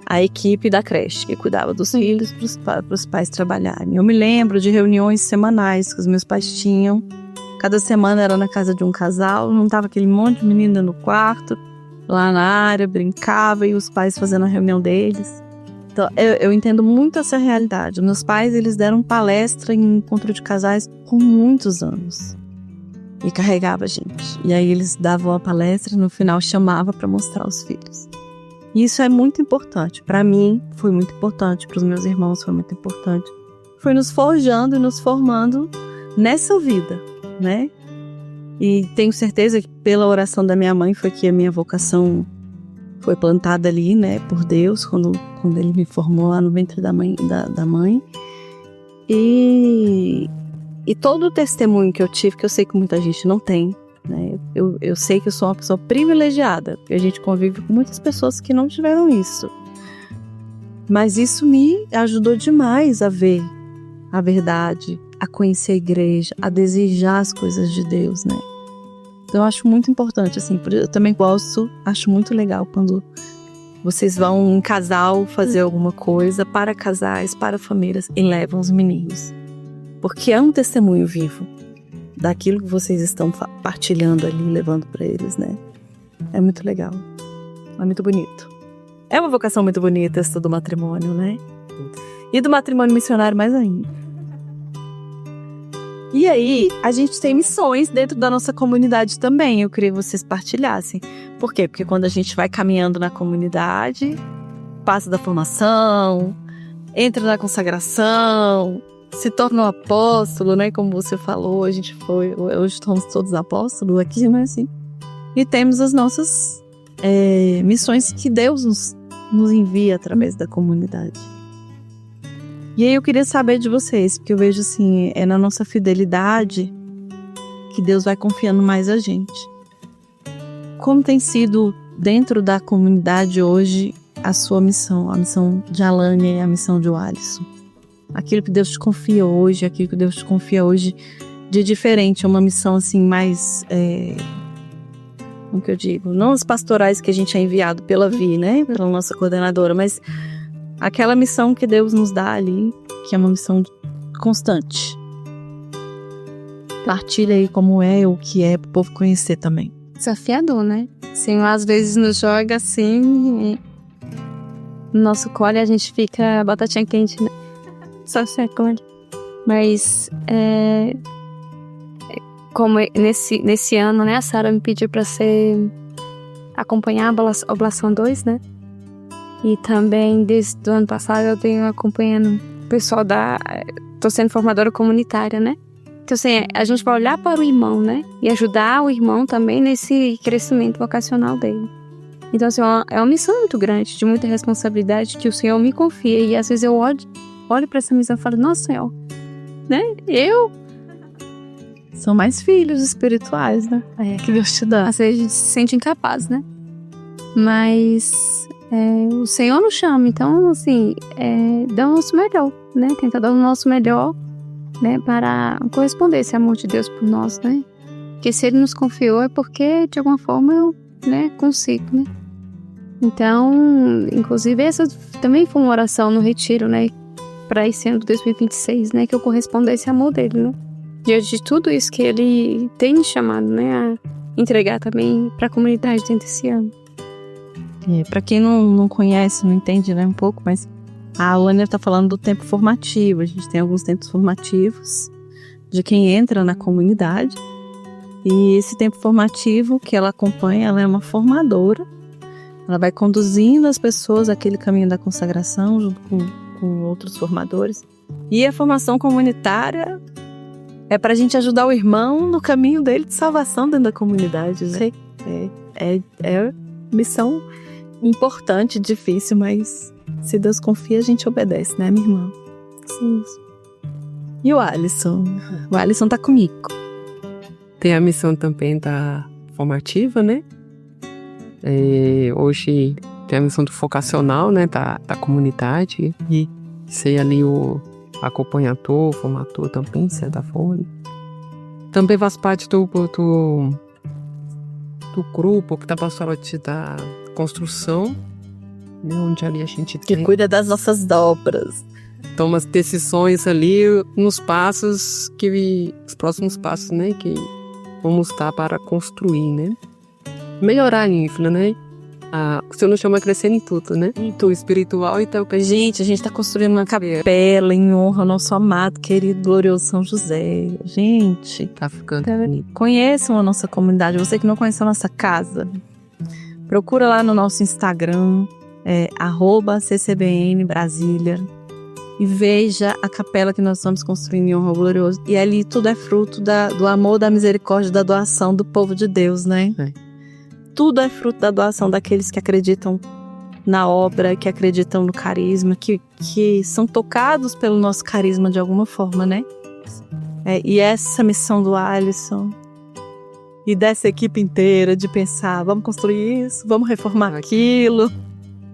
a equipe da creche que cuidava dos filhos para os pais trabalharem. Eu me lembro de reuniões semanais que os meus pais tinham. Cada semana era na casa de um casal, juntava aquele monte de menina no quarto, lá na área, brincava e os pais fazendo a reunião deles. Então, eu entendo muito essa realidade. Meus pais, eles deram palestra em encontro de casais por muitos anos. E carregava a gente. E aí eles davam a palestra e no final chamava para mostrar os filhos. E isso é muito importante. Para mim, foi muito importante. Para os meus irmãos, foi muito importante. Foi nos forjando e nos formando nessa vida, né? E tenho certeza que pela oração da minha mãe foi que a minha vocação foi plantada ali, né? Por Deus, quando ele me formou lá no ventre da mãe. E todo o testemunho que eu tive, que eu sei que muita gente não tem, né? Eu sei que eu sou uma pessoa privilegiada, porque a gente convive com muitas pessoas que não tiveram isso. Mas isso me ajudou demais a ver a verdade, a conhecer a igreja, a desejar as coisas de Deus, né? Então eu acho muito importante, assim, eu também acho muito legal quando vocês vão em casal fazer alguma coisa para casais, para famílias e levam os meninos. Porque é um testemunho vivo daquilo que vocês estão partilhando ali, levando para eles, né? É muito legal. É muito bonito. É uma vocação muito bonita essa do matrimônio, né? E do matrimônio missionário mais ainda. E aí, a gente tem missões dentro da nossa comunidade também. Eu queria que vocês partilhassem. Por quê? Porque quando a gente vai caminhando na comunidade, passa da formação, entra na consagração, se torna um apóstolo, né? Como você falou, hoje estamos todos apóstolos aqui, né? Assim. E temos as nossas missões que Deus nos envia através da comunidade. E aí eu queria saber de vocês, porque eu vejo assim, é na nossa fidelidade que Deus vai confiando mais a gente. Como tem sido dentro da comunidade hoje a sua missão, a missão de Alânia e a missão de Alisson? Aquilo que Deus te confia hoje, aquilo que Deus te confia hoje de diferente, é uma missão assim mais, como que eu digo, não as pastorais que a gente é enviado pela Vi, né, pela nossa coordenadora, mas aquela missão que Deus nos dá ali, que é uma missão constante. Partilha aí como é, o que é, para o povo conhecer também. Desafiador, né? O Senhor às vezes nos joga assim, no nosso colo e a gente fica batatinha quente, né? Só se acolhe. Mas, como nesse ano, né, a Sara me pediu para acompanhar a Oblação 2, né? E também, desde o ano passado, eu venho acompanhando o pessoal tô sendo formadora comunitária, né? Então, assim, a gente vai olhar para o irmão, né? E ajudar o irmão também nesse crescimento vocacional dele. Então, assim, é uma missão muito grande, de muita responsabilidade, que o Senhor me confia. E, às vezes, eu olho para essa missão e falo, nossa, Senhor, né? São mais filhos espirituais, né? Que Deus te dá. Às vezes a gente se sente incapaz, né? Mas o Senhor nos chama, então, assim, dá o nosso melhor, né? Tentar dar o nosso melhor, né? Para corresponder esse amor de Deus por nós, né? Porque se Ele nos confiou é porque, de alguma forma, eu, né, consigo, né? Então, inclusive, essa também foi uma oração no retiro, né? Para esse ano de 2026, né? Que eu corresponda a esse amor dele, né? Diante de tudo isso que Ele tem me chamado, né? A entregar também para a comunidade dentro desse ano. Para quem não conhece, não entende, né, um pouco, mas a Alânia está falando do tempo formativo. A gente tem alguns tempos formativos de quem entra na comunidade. E esse tempo formativo que ela acompanha, ela é uma formadora. Ela vai conduzindo as pessoas àquele caminho da consagração, junto com outros formadores. E a formação comunitária é para a gente ajudar o irmão no caminho dele de salvação dentro da comunidade, né? Sim. É missão importante, difícil, mas se Deus confia, a gente obedece, né, minha irmã? Sim. E o Alisson? O Alisson tá comigo. Tem a missão também da formativa, né? Hoje tem a missão do vocacional, né? Da comunidade. E ser ali o acompanhador, formador também, de certa forma. Também faz parte do grupo que tá passando da construção, né? Onde ali a gente que cuida das nossas dobras. Toma as decisões ali nos passos os próximos passos, né? Que vamos estar para construir, né? Melhorar a infra, né? O Senhor nos chama a crescer em tudo, né? Em tudo, espiritual e tal. Gente, a gente tá construindo uma capela em honra ao nosso amado, querido, glorioso São José. Gente, tá ficando bonito. Conheçam a nossa comunidade. Você que não conhece a nossa casa, procura lá no nosso Instagram, @CCBN Brasília, e veja a capela que nós estamos construindo em honra ao glorioso. E ali tudo é fruto do amor, da misericórdia, da doação do povo de Deus, né? Tudo é fruto da doação daqueles que acreditam na obra, que acreditam no carisma, que são tocados pelo nosso carisma de alguma forma, né? E essa missão do Alisson e dessa equipe inteira de pensar, vamos construir isso, vamos reformar aquilo.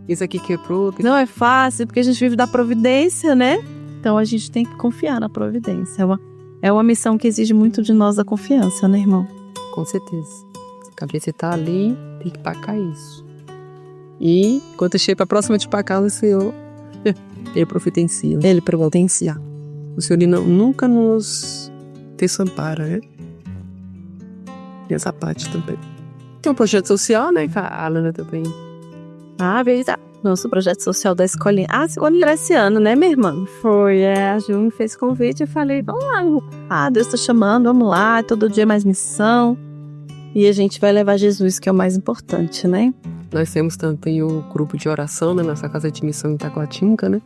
Isso aqui quebrou. Não é fácil, porque a gente vive da providência, né? Então a gente tem que confiar na providência. É uma missão que exige muito de nós a confiança, né, irmão? Com certeza. A cabeça tá ali, tem que pagar isso. E quando eu chego pra próxima de pagar, o Senhor, Ele providencia. Ele providencia. O Senhor nunca nos desampara, né? E essa parte também. Tem um projeto social, né? Que a Alana também. Verdade. Nosso projeto social da escolinha. Escolha esse ano, né, minha irmã? Foi, a Ju me fez convite e eu falei, vamos lá. Deus tá chamando, vamos lá, todo dia mais missão. E a gente vai levar Jesus, que é o mais importante, né? Nós temos também o grupo de oração na nossa casa de missão em Itacoatinga, né?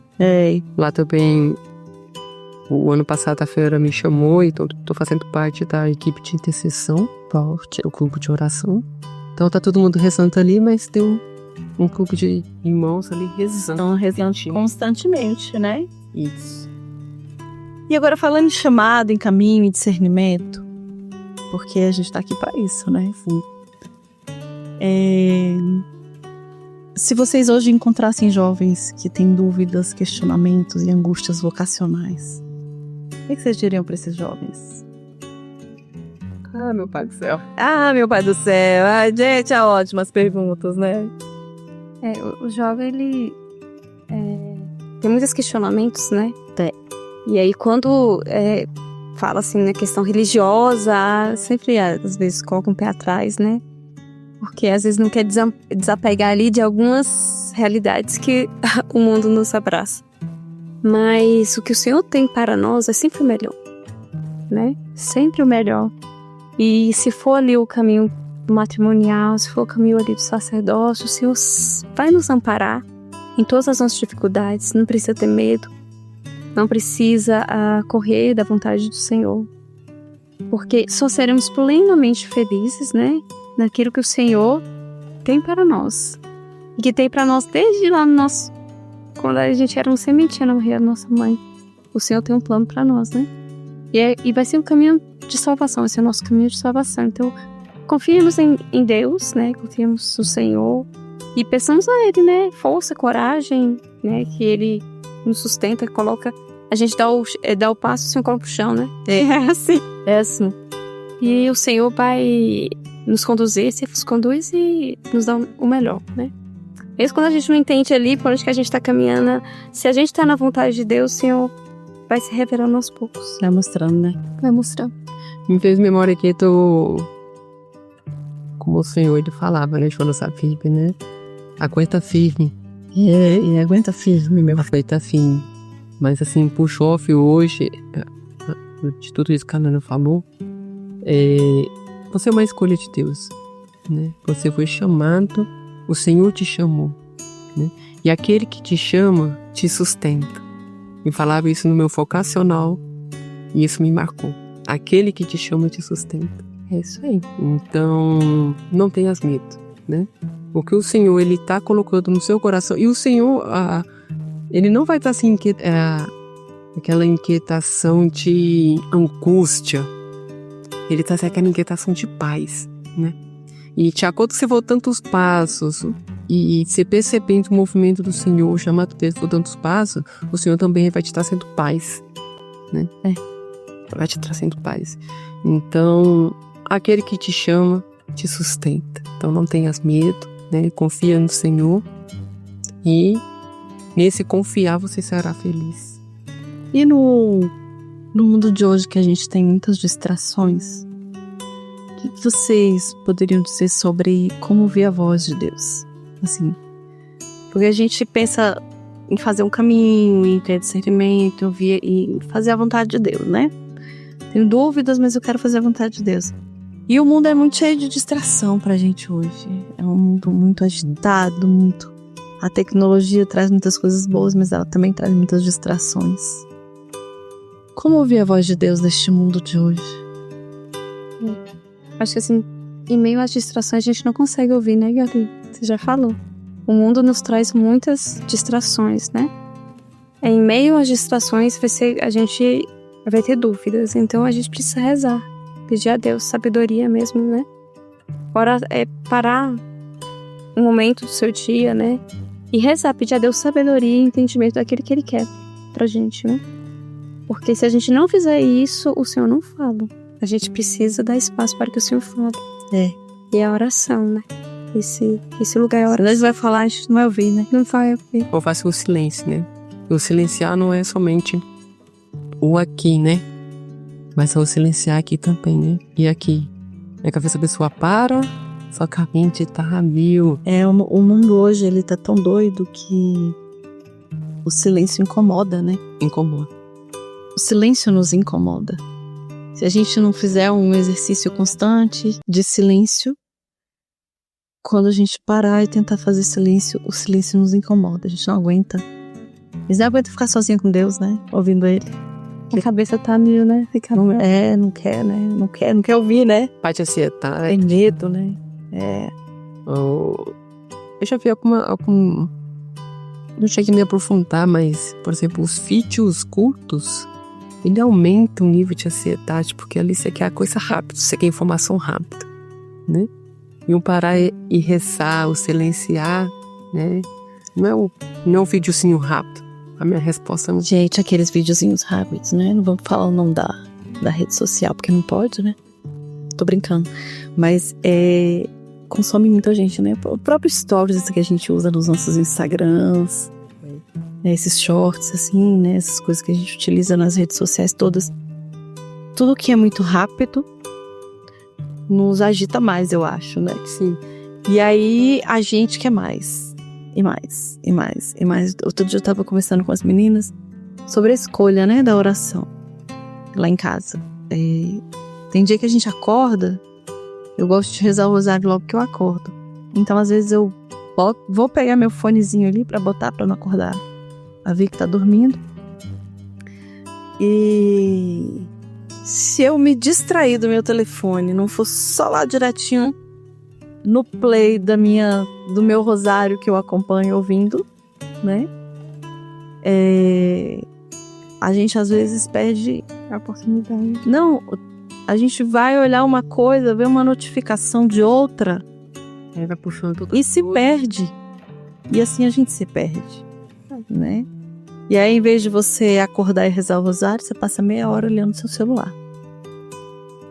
Lá também, o ano passado a Feira me chamou e tô fazendo parte da equipe de intercessão, o grupo de oração. Então tá todo mundo rezando ali, mas tem um grupo de irmãos ali rezando. Então, rezando constantemente, né? Isso. E agora, falando em chamado, em caminho e discernimento, porque a gente tá aqui para isso, né? Se vocês hoje encontrassem jovens que têm dúvidas, questionamentos e angústias vocacionais, o que vocês diriam para esses jovens? Ah, meu pai do céu. Ah, meu pai do céu! Ai, gente, ótimas perguntas, né? O jovem, ele tem muitos questionamentos, né? E aí, quando fala assim na questão religiosa, sempre às vezes coloca um pé atrás, né? Porque às vezes não quer desapegar ali de algumas realidades que o mundo nos abraça. Mas o que o Senhor tem para nós é sempre o melhor, né? Sempre o melhor. E se for ali o caminho matrimonial, se for o caminho ali do sacerdócio, o Senhor vai nos amparar em todas as nossas dificuldades. Não precisa ter medo, não precisa correr da vontade do Senhor, porque só seremos plenamente felizes, né, naquilo que o Senhor tem para nós, e que tem para nós desde lá no nosso, quando a gente era um sementinho na barriga da nossa mãe. O Senhor tem um plano para nós, né? E vai ser um caminho de salvação, vai ser o nosso caminho de salvação. Então, confiemos em Deus, né? Confiemos no Senhor e peçamos a Ele, né? Força, coragem, né? Que Ele nos sustenta, coloca... A gente dá o passo, o Senhor coloca o chão, né? É assim. E o Senhor vai nos conduzir, se nos conduz e nos dá o melhor, né? Mesmo quando a gente não entende ali por onde que a gente está caminhando, se a gente está na vontade de Deus, o Senhor vai se revelando aos poucos. Vai mostrando, né? Vai mostrando. Me fez memória que como o Senhor ele falava, né? Quando sabe firme, né? Aguenta firme. E aguenta firme, meu. Aguenta firme. Mas assim, puxou hoje, de tudo isso que a Nana falou, você é uma escolha de Deus, né? Você foi chamado, o Senhor te chamou, né? E aquele que te chama, te sustenta. Me falava isso no meu vocacional e isso me marcou. Aquele que te chama, te sustenta. É isso aí. Então, não tenhas medo, né? O que o Senhor, Ele tá colocando no seu coração. E o Senhor, Ele não vai estar assim, aquela inquietação de angústia. Ele está assim, aquela inquietação de paz, né? E de acordo com você for tantos passos e você percebendo o movimento do Senhor, o chamado dele por tantos passos, o Senhor também vai te trazendo paz, né? Vai te trazendo paz. Então, aquele que te chama, te sustenta. Então, não tenhas medo, né? Confia no Senhor e nesse confiar você será feliz. E no mundo de hoje que a gente tem muitas distrações, o que vocês poderiam dizer sobre como ouvir a voz de Deus? Assim, porque a gente pensa em fazer um caminho, em ter discernimento, ouvir e fazer a vontade de Deus, né? Tenho dúvidas, mas eu quero fazer a vontade de Deus. E o mundo é muito cheio de distração pra gente hoje. É um mundo muito agitado, muito... A tecnologia traz muitas coisas boas, mas ela também traz muitas distrações. Como ouvir a voz de Deus neste mundo de hoje? Acho que assim, em meio às distrações a gente não consegue ouvir, né, Gabi? Você já falou. O mundo nos traz muitas distrações, né? Em meio às distrações a gente vai ter dúvidas, então a gente precisa rezar. Pedir a Deus sabedoria mesmo, né? Parar um momento do seu dia, né? E rezar, pedir a Deus sabedoria e entendimento daquilo que Ele quer pra gente, né? Porque se a gente não fizer isso, o Senhor não fala. A gente precisa dar espaço para que o Senhor fale. E a oração, né? Esse lugar é a oração. Deus vai falar, a gente não vai ouvir, né? Não vai ouvir. Ou faça o silêncio, né? O silenciar não é somente o aqui, né? Mas é o silenciar aqui também, né? E aqui. É que a pessoa para, só que a mente tá mil. O mundo hoje, ele tá tão doido que o silêncio incomoda, né? Incomoda. O silêncio nos incomoda. Se a gente não fizer um exercício constante de silêncio, quando a gente parar e tentar fazer silêncio, o silêncio nos incomoda. A gente não aguenta. Mas não aguenta ficar sozinho com Deus, né? Ouvindo Ele. A cabeça tá mil, né? Não quer, né? Não quer ouvir, né? Parte ansiedade. Tem medo, né? Eu já vi não cheguei a me aprofundar, mas, por exemplo, os vídeos curtos, ele aumenta o nível de ansiedade, porque ali você quer a coisa rápida, você quer informação rápida, né? E parar e rezar, ou silenciar, né? Não é um videozinho rápido. A minha resposta não... Gente, aqueles videozinhos rápidos, né? Não vamos falar o nome da rede social, porque não pode, né? Tô brincando. Mas consome muita gente, né? O próprio stories que a gente usa nos nossos Instagrams, né? Esses shorts, assim, né? Essas coisas que a gente utiliza nas redes sociais todas. Tudo que é muito rápido nos agita mais, eu acho, né? Sim. E aí a gente quer mais. E mais, e mais, e mais. Outro dia eu tava conversando com as meninas sobre a escolha, né, da oração lá em casa. Tem dia que a gente acorda, eu gosto de rezar o rosário logo que eu acordo. Então, às vezes, eu vou pegar meu fonezinho ali pra botar pra não acordar a Vi que tá dormindo. E se eu me distrair do meu telefone, não for só lá direitinho no play do meu rosário que eu acompanho ouvindo, né? A gente às vezes perde A oportunidade. Não, a gente vai olhar uma coisa, ver uma notificação de outra Vai puxando tudo e se perde. E assim a gente se perde, né? E aí, em vez de você acordar e rezar o rosário, você passa meia hora olhando seu celular.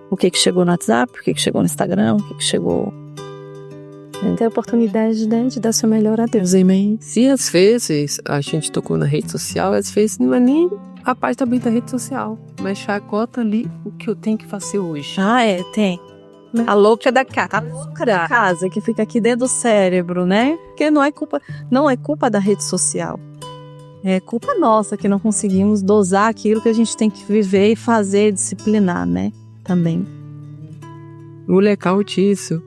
O que chegou no WhatsApp, o que chegou no Instagram, o que chegou... Ter a oportunidade, né, de dar seu melhor a Deus. Amém. Se às vezes a gente tocou na rede social, às vezes não é nem a parte também da rede social, mas chacota ali o que eu tenho que fazer hoje. Tem. A louca da casa que fica aqui dentro do cérebro, né? Porque não é culpa da rede social. É culpa nossa que não conseguimos dosar aquilo que a gente tem que viver e fazer, disciplinar, né? Também. O legal disso,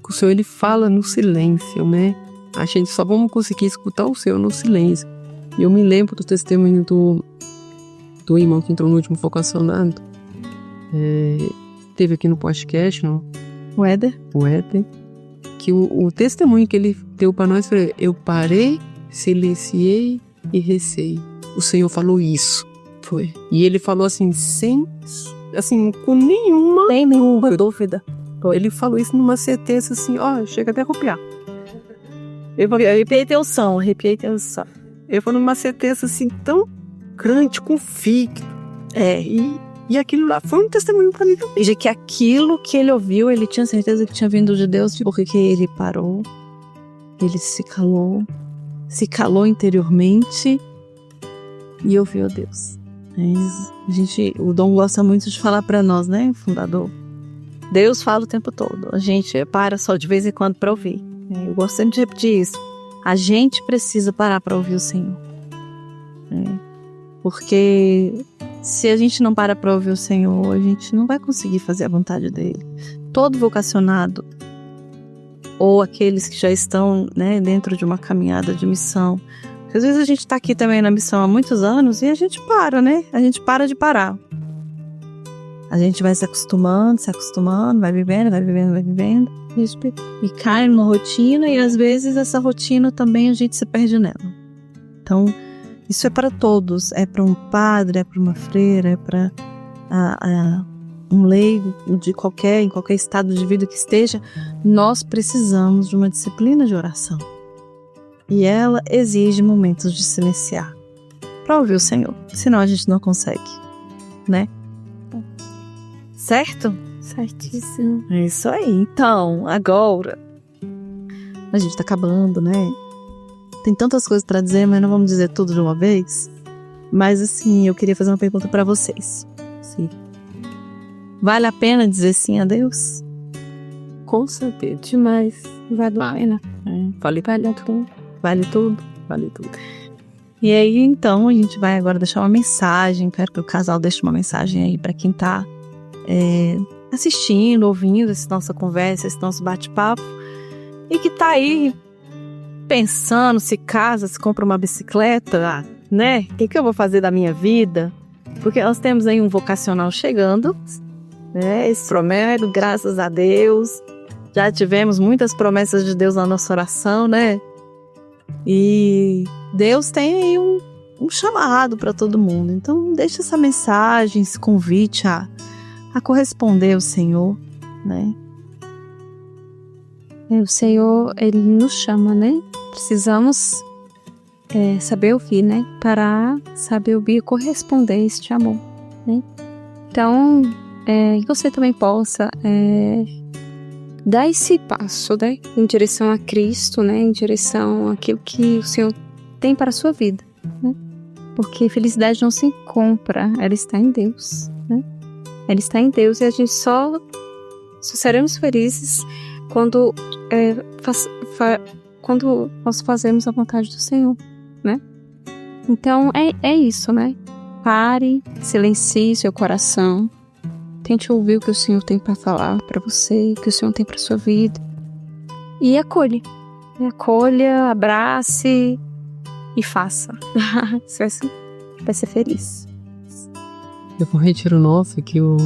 que o Senhor ele fala no silêncio, né? A gente só vamos conseguir escutar o Senhor no silêncio. E eu me lembro do testemunho do irmão que entrou no último vocacionado. Teve aqui no podcast, não? O Éder. Que o testemunho que ele deu para nós foi: eu parei, silenciei e recei. O Senhor falou isso. Foi. E ele falou assim, com nenhuma dúvida. Ele falou isso numa certeza assim, chega até a arrepiar. Eu arrepiei teu som. Ele falou numa certeza assim, tão grande, convicto. E aquilo lá foi um testemunho para mim também. De que aquilo que ele ouviu, ele tinha certeza que tinha vindo de Deus, porque ele parou, ele se calou interiormente e ouviu a Deus. O Dom gosta muito de falar para nós, né, fundador? Deus fala o tempo todo, a gente para só de vez em quando para ouvir. Eu gosto sempre de repetir isso. A gente precisa parar para ouvir o Senhor. Porque se a gente não para para ouvir o Senhor, a gente não vai conseguir fazer a vontade dele. Todo vocacionado, ou aqueles que já estão, né, dentro de uma caminhada de missão. Porque às vezes a gente está aqui também na missão há muitos anos e a gente para, né? A gente para de parar. A gente vai se acostumando, vai vivendo. E cai numa rotina e às vezes essa rotina também a gente se perde nela. Então, isso é para todos. É para um padre, é para uma freira, é para um leigo em qualquer estado de vida que esteja. Nós precisamos de uma disciplina de oração. E ela exige momentos de silenciar para ouvir o Senhor. Senão a gente não consegue, né? Certo? Certíssimo. É isso aí. Então, agora a gente tá acabando, né? Tem tantas coisas para dizer, mas não vamos dizer tudo de uma vez. Mas assim, eu queria fazer uma pergunta para vocês. Sim. Vale a pena dizer sim a Deus? Com certeza. Demais. Vale a pena. Vale tudo. Vale tudo? Vale tudo. E aí, então, a gente vai agora deixar uma mensagem. Quero que o casal deixe uma mensagem aí para quem tá assistindo, ouvindo essa nossa conversa, esse nosso bate-papo. E que tá aí pensando, se casa, se compra uma bicicleta, né? O que eu vou fazer da minha vida? Porque nós temos aí um vocacional chegando, né? Esse promete, graças a Deus. Já tivemos muitas promessas de Deus na nossa oração, né? E Deus tem aí um chamado para todo mundo. Então, deixa essa mensagem, esse convite a corresponder ao Senhor, né? O Senhor, Ele nos chama, né? Precisamos saber ouvir, né? Parar, saber ouvir e corresponder a este amor, né? Então, que você também possa dar esse passo, né? Em direção a Cristo, né? Em direção àquilo que o Senhor tem para a sua vida, né? Porque felicidade não se compra, ela está em Deus, né? Ela está em Deus e a gente só seremos felizes quando nós fazemos a vontade do Senhor, né? Então, é isso, né? Pare, silencie seu coração, tente ouvir o que o Senhor tem para falar para você, o que o Senhor tem para sua vida, e acolha, abrace e faça. Você vai ser feliz. Eu vou retiro nosso que o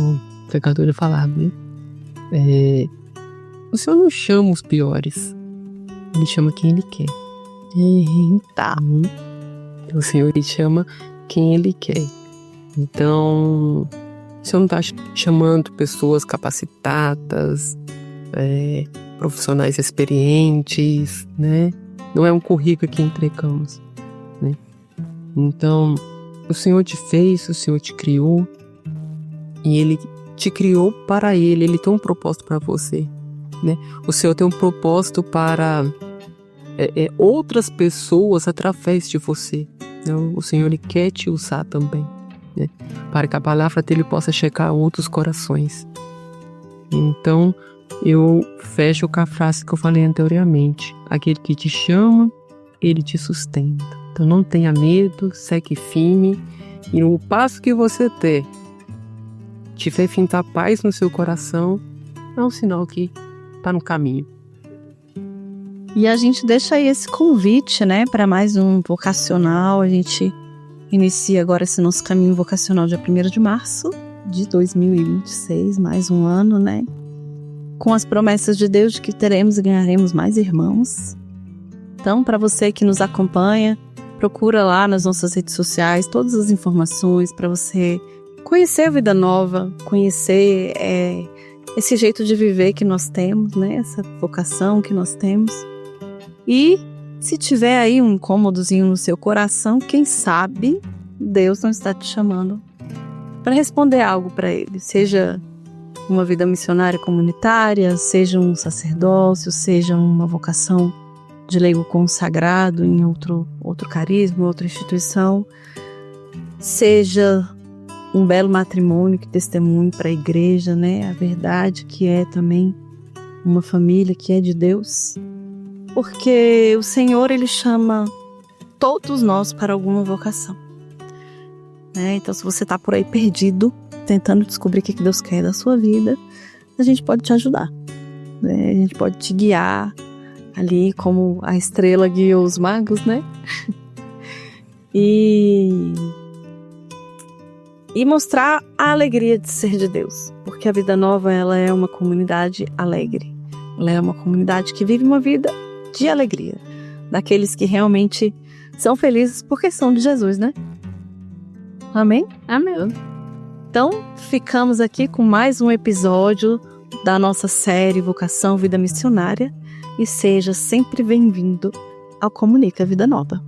pecador falava, né? O Senhor não chama os piores, Ele chama quem Ele quer. Eita! O Senhor, Ele chama quem Ele quer. Então, o Senhor não está chamando pessoas capacitadas, profissionais experientes, né? Não é um currículo que entregamos, né? Então, o Senhor te fez, o Senhor te criou, e Ele te criou para Ele tem um propósito para você, né? O Senhor tem um propósito para outras pessoas através de você, né? O Senhor, Ele quer te usar também, né? Para que a palavra dele possa chegar a outros corações. Então, eu fecho com a frase que eu falei anteriormente: aquele que te chama, Ele te sustenta. Então não tenha medo, segue firme, e o passo que você tiver fintar paz no seu coração, é um sinal que está no caminho. E a gente deixa aí esse convite, né, para mais um vocacional. A gente inicia agora esse nosso caminho vocacional dia 1º de março de 2026, mais um ano, né? Com as promessas de Deus de que teremos e ganharemos mais irmãos. Então, para você que nos acompanha, procura lá nas nossas redes sociais todas as informações para você conhecer a Vida Nova, conhecer esse jeito de viver que nós temos, né? Essa vocação que nós temos. E se tiver aí um incômodozinho no seu coração, quem sabe Deus não está te chamando para responder algo para Ele, seja uma vida missionária comunitária, seja um sacerdócio, seja uma vocação de leigo consagrado em outro carisma, outra instituição, seja um belo matrimônio que testemunhe para a igreja, né? A verdade que é também uma família que é de Deus. Porque o Senhor, Ele chama todos nós para alguma vocação, né? Então, se você está por aí perdido, tentando descobrir o que Deus quer da sua vida, a gente pode te ajudar, né? A gente pode te guiar ali como a estrela guiou os magos, né? E mostrar a alegria de ser de Deus, porque a Vida Nova, ela é uma comunidade alegre. Ela é uma comunidade que vive uma vida de alegria, daqueles que realmente são felizes porque são de Jesus, né? Amém? Amém. Então, ficamos aqui com mais um episódio da nossa série Vocação Vida Missionária, e seja sempre bem-vindo ao Comunica Vida Nova.